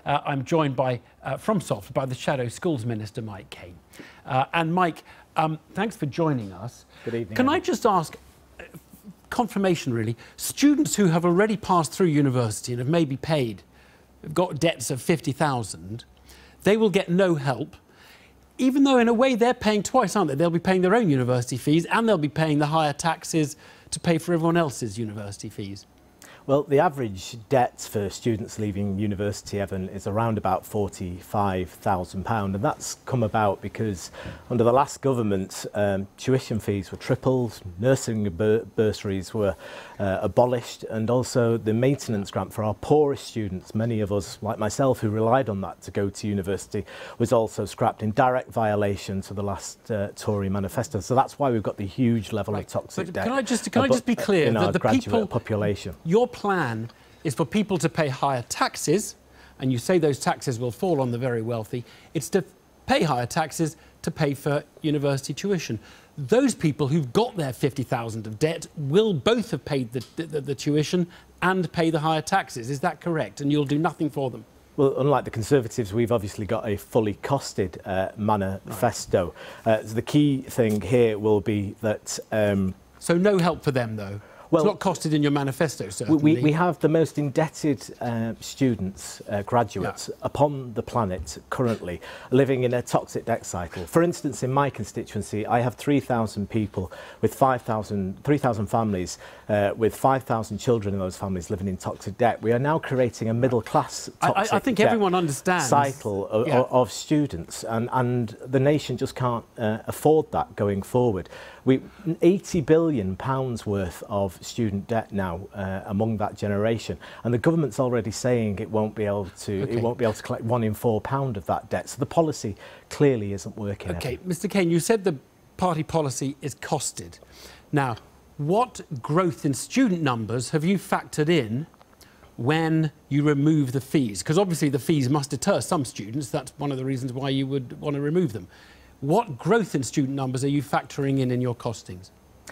I'm joined by, from Salford by the Shadow Schools Minister Mike Kane. And Mike, thanks for joining us. Good evening. Can I just ask, confirmation really, students who have already passed through university and have maybe paid, have got debts of 50,000, they will get no help, even though in a way they're paying twice, aren't they? They'll be paying their own university fees and they'll be paying the higher taxes to pay for everyone else's university fees. Well, the average debt for students leaving university, Evan, is around about £45,000, and that's come about because under the last government, tuition fees were tripled, nursing bursaries were abolished, and also the maintenance grant for our poorest students, many of us, like myself, who relied on that to go to university, was also scrapped in direct violation to the last Tory manifesto. So that's why we've got the huge level of toxic debt. Can I just be clear in our that the graduate population? Your plan is for people to pay higher taxes, and you say those taxes will fall on the very wealthy. It's to pay higher taxes to pay for university tuition. Those people who've got their 50,000 of debt will both have paid the tuition and pay the higher taxes. Is that correct? And you'll do nothing for them? Well, unlike the Conservatives, we've obviously got a fully costed manifesto. Right. So the key thing here will be that... So no help for them, though? Well, it's not costed in your manifesto, certainly. We have the most indebted students, graduates, upon the planet currently living in a toxic debt cycle. For instance, in my constituency, I have 3,000 people with 3,000 families with 5,000 children in those families living in toxic debt. We are now creating a middle-class toxic I think debt everyone understands cycle of students, and the nation just can't afford that going forward. £80 billion worth of student debt now among that generation, and the government's already saying it won't be able to collect £1 in £4 of that debt. So the policy clearly isn't working. Okay, Mr. Kane, you said the party policy is costed. Now, what growth in student numbers have you factored in when you remove the fees? Because obviously the fees must deter some students. That's one of the reasons why you would want to remove them. What growth in student numbers are you factoring in your costings?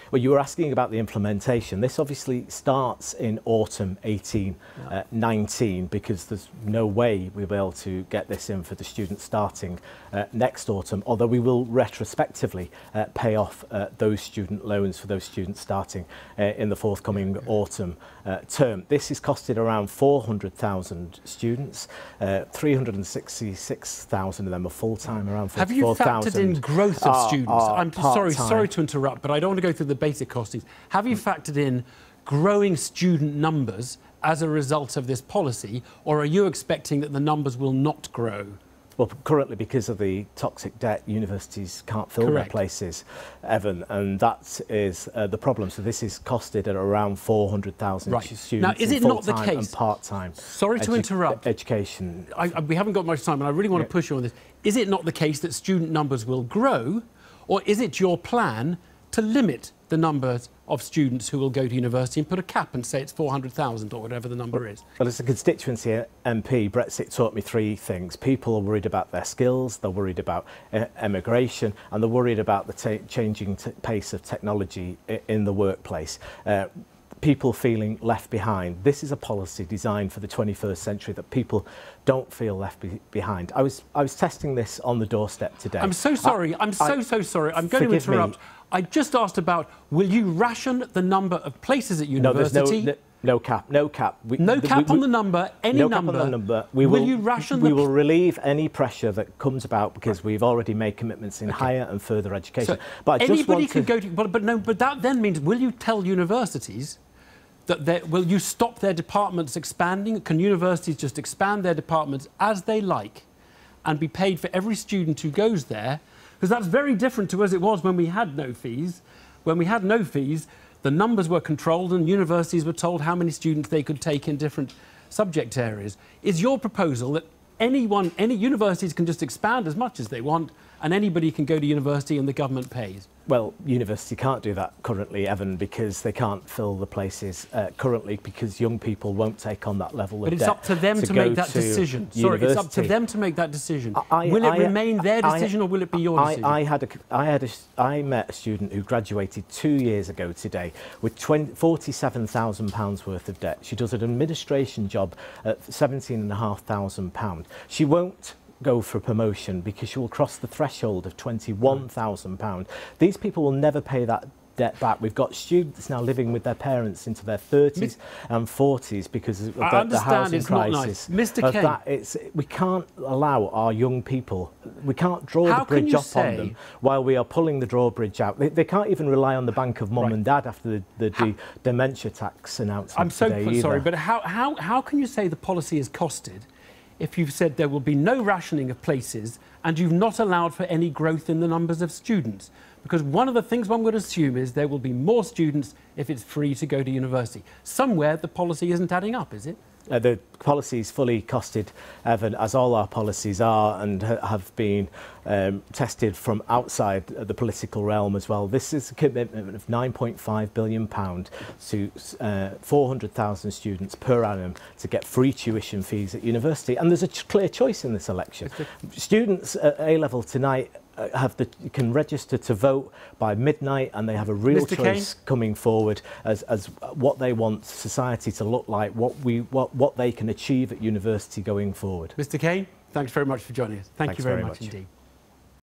Well, you were asking about the implementation. This obviously starts in autumn 18-19 because there's no way we'll be able to get this in for the students starting next autumn, although we will retrospectively pay off those student loans for those students starting in the forthcoming autumn term. This is costed around 400,000 students, 366,000 of them are full-time, around 44,000. Have you factored in growth of students? I'm sorry to interrupt, but I don't want to go through the basic costings. Have you factored in growing student numbers as a result of this policy, or are you expecting that the numbers will not grow? Well, currently, because of the toxic debt, universities can't fill their places, Evan, and that is the problem. So this is costed at around 400,000 students. Now, is it not the case? And part-time. Sorry to interrupt. Education. We haven't got much time, and I really want to push you on this. Is it not the case that student numbers will grow, or is it your plan to limit the numbers of students who will go to university and put a cap and say it's 400,000 or whatever the number is? Well, as a constituency MP, Brexit taught me three things. People are worried about their skills, they're worried about emigration, and they're worried about the changing pace of technology in the workplace. People feeling left behind. This is a policy designed for the 21st century that people don't feel left behind. I was testing this on the doorstep today. I'm so sorry. I'm so sorry. I'm going to interrupt. I just asked about, will you ration the number of places at university? No, there's no cap. No cap. No cap on the number, any number. No cap on the number. Will you ration We will relieve any pressure that comes about because we've already made commitments in higher and further education. So but I just want could go to... But that then means, will you tell universities that will you stop their departments expanding? Can universities just expand their departments as they like and be paid for every student who goes there? Because that's very different to as it was when we had no fees. When we had no fees, the numbers were controlled and universities were told how many students they could take in different subject areas. Is your proposal that any universities can just expand as much as they want and anybody can go to university and the government pays? Well, university can't do that currently, Evan, because they can't fill the places currently because young people won't take on that level of debt. But it's up to them to make that decision. Sorry, it's up to them to make that decision. Will it remain their decision or will it be your decision? I met a student who graduated 2 years ago today with £47,000 worth of debt. She does an administration job at £17,500. She won't go for a promotion because she will cross the threshold of £21,000. These people will never pay that debt back. We've got students now living with their parents into their 30s and 40s because of the housing crisis. Mr. Kane, we can't allow our young people, we can't draw the bridge up on them while we are pulling the drawbridge out. They can't even rely on the bank of mum and dad after the dementia tax announcement. I'm so sorry, but how can you say the policy is costed if you've said there will be no rationing of places and you've not allowed for any growth in the numbers of students? Because one of the things one would assume is there will be more students if it's free to go to university. Somewhere the policy isn't adding up, is it? The policy is fully costed, Evan, as all our policies are and have been tested from outside the political realm as well. This is a commitment of £9.5 billion to 400,000 students per annum to get free tuition fees at university. And there's a clear choice in this election. Students at A-level tonight can register to vote by midnight, and they have a real choice coming forward as what they want society to look like, what they can achieve at university going forward. Mr. Kane, thanks very much for joining us. Thank you very much indeed.